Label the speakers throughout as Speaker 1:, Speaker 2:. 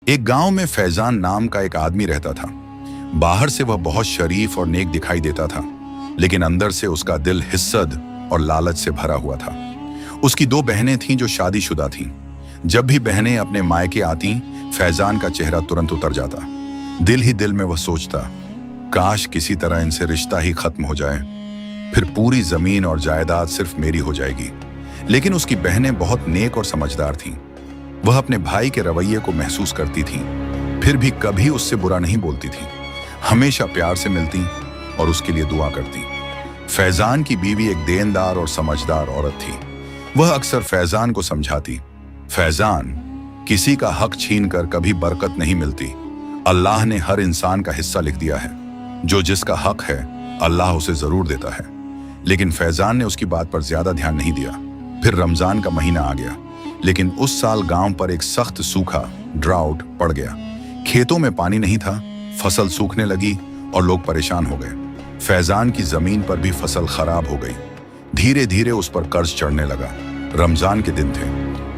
Speaker 1: एक गांव में फैजान नाम का एक आदमी रहता था। बाहर से वह बहुत शरीफ और नेक दिखाई देता था, लेकिन अंदर से उसका दिल हिस्सद और लालच से भरा हुआ था। उसकी दो बहनें थीं जो शादीशुदा थीं। जब भी बहनें अपने मायके आती, फैजान का चेहरा तुरंत उतर जाता। दिल ही दिल में वह सोचता, काश किसी तरह इनसे रिश्ता ही खत्म हो जाए, फिर पूरी जमीन और जायदाद सिर्फ मेरी हो जाएगी। लेकिन उसकी बहनें बहुत नेक और समझदार थीं। वह अपने भाई के रवैये को महसूस करती थीं, फिर भी कभी उससे बुरा नहीं बोलती थीं। हमेशा प्यार से मिलती और उसके लिए दुआ करती। फैजान की बीवी एक देनदार और समझदार औरत थी। वह अक्सर फैजान को समझाती, फैजान, किसी का हक छीनकर कभी बरकत नहीं मिलती। अल्लाह ने हर इंसान का हिस्सा लिख दिया है। जो जिसका हक है अल्लाह उसे जरूर देता है। लेकिन फैजान ने उसकी बात पर ज्यादा ध्यान नहीं दिया। फिर रमजान का महीना आ गया, लेकिन उस साल गांव पर एक सख्त सूखा ड्राउट पड़ गया। खेतों में पानी नहीं था, फसल सूखने लगी और लोग परेशान हो गए। फैजान की जमीन पर भी फसल खराब हो गई। धीरे धीरे उस पर कर्ज चढ़ने लगा। रमजान के दिन थे,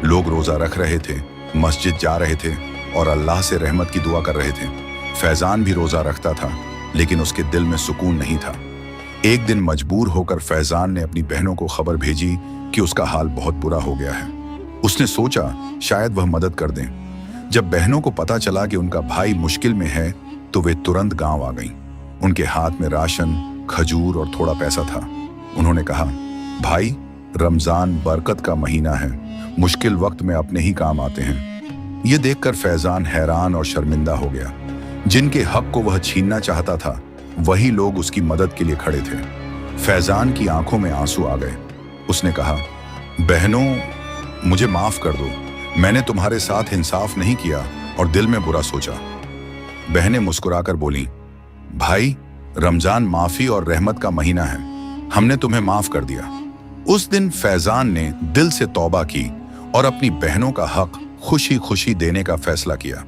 Speaker 1: लोग रोजा रख रहे थे, मस्जिद जा रहे थे और अल्लाह से रहमत की दुआ कर रहे थे। फैजान भी रोजा रखता था, लेकिन उसके दिल में सुकून नहीं था। एक दिन मजबूर होकर फैजान ने अपनी बहनों को खबर भेजी कि उसका हाल बहुत बुरा हो गया है। उसने सोचा शायद वह मदद कर दें। जब बहनों को पता चला कि उनका भाई मुश्किल में है, तो वे तुरंत गांव आ गईं। उनके हाथ में राशन, खजूर और थोड़ा पैसा था। उन्होंने कहा, भाई, रमजान बरकत का महीना है, मुश्किल वक्त में अपने ही काम आते हैं। ये देखकर फैजान हैरान और शर्मिंदा हो गया। जिनके हक को वह छीनना चाहता था, वही लोग उसकी मदद के लिए खड़े थे। फैजान की आंखों में आंसू आ गए। उसने कहा, बहनों, मुझे माफ कर दो। मैंने तुम्हारे साथ इंसाफ नहीं किया और दिल में बुरा सोचा। बहनें मुस्कुराकर बोलीं, भाई, रमजान माफी और रहमत का महीना है, हमने तुम्हें माफ कर दिया। उस दिन फैजान ने दिल से तौबा की और अपनी बहनों का हक खुशी खुशी देने का फैसला किया।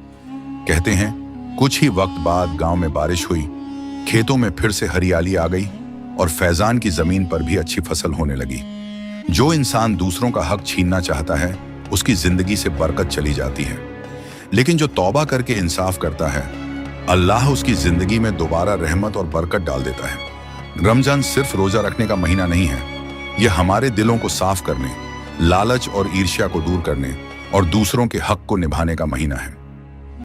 Speaker 1: कहते हैं, कुछ ही वक्त बाद गांव में बारिश हुई, खेतों में फिर से हरियाली आ गई और फैजान की जमीन पर भी अच्छी फसल होने लगी। जो इंसान दूसरों का हक छीनना चाहता है, उसकी जिंदगी से बरकत चली जाती है। लेकिन जो तौबा करके इंसाफ करता है, अल्लाह उसकी जिंदगी में दोबारा रहमत और बरकत डाल देता है। रमजान सिर्फ रोजा रखने का महीना नहीं है, यह हमारे दिलों को साफ करने, लालच और ईर्ष्या को दूर करने और दूसरों के हक को निभाने का महीना है।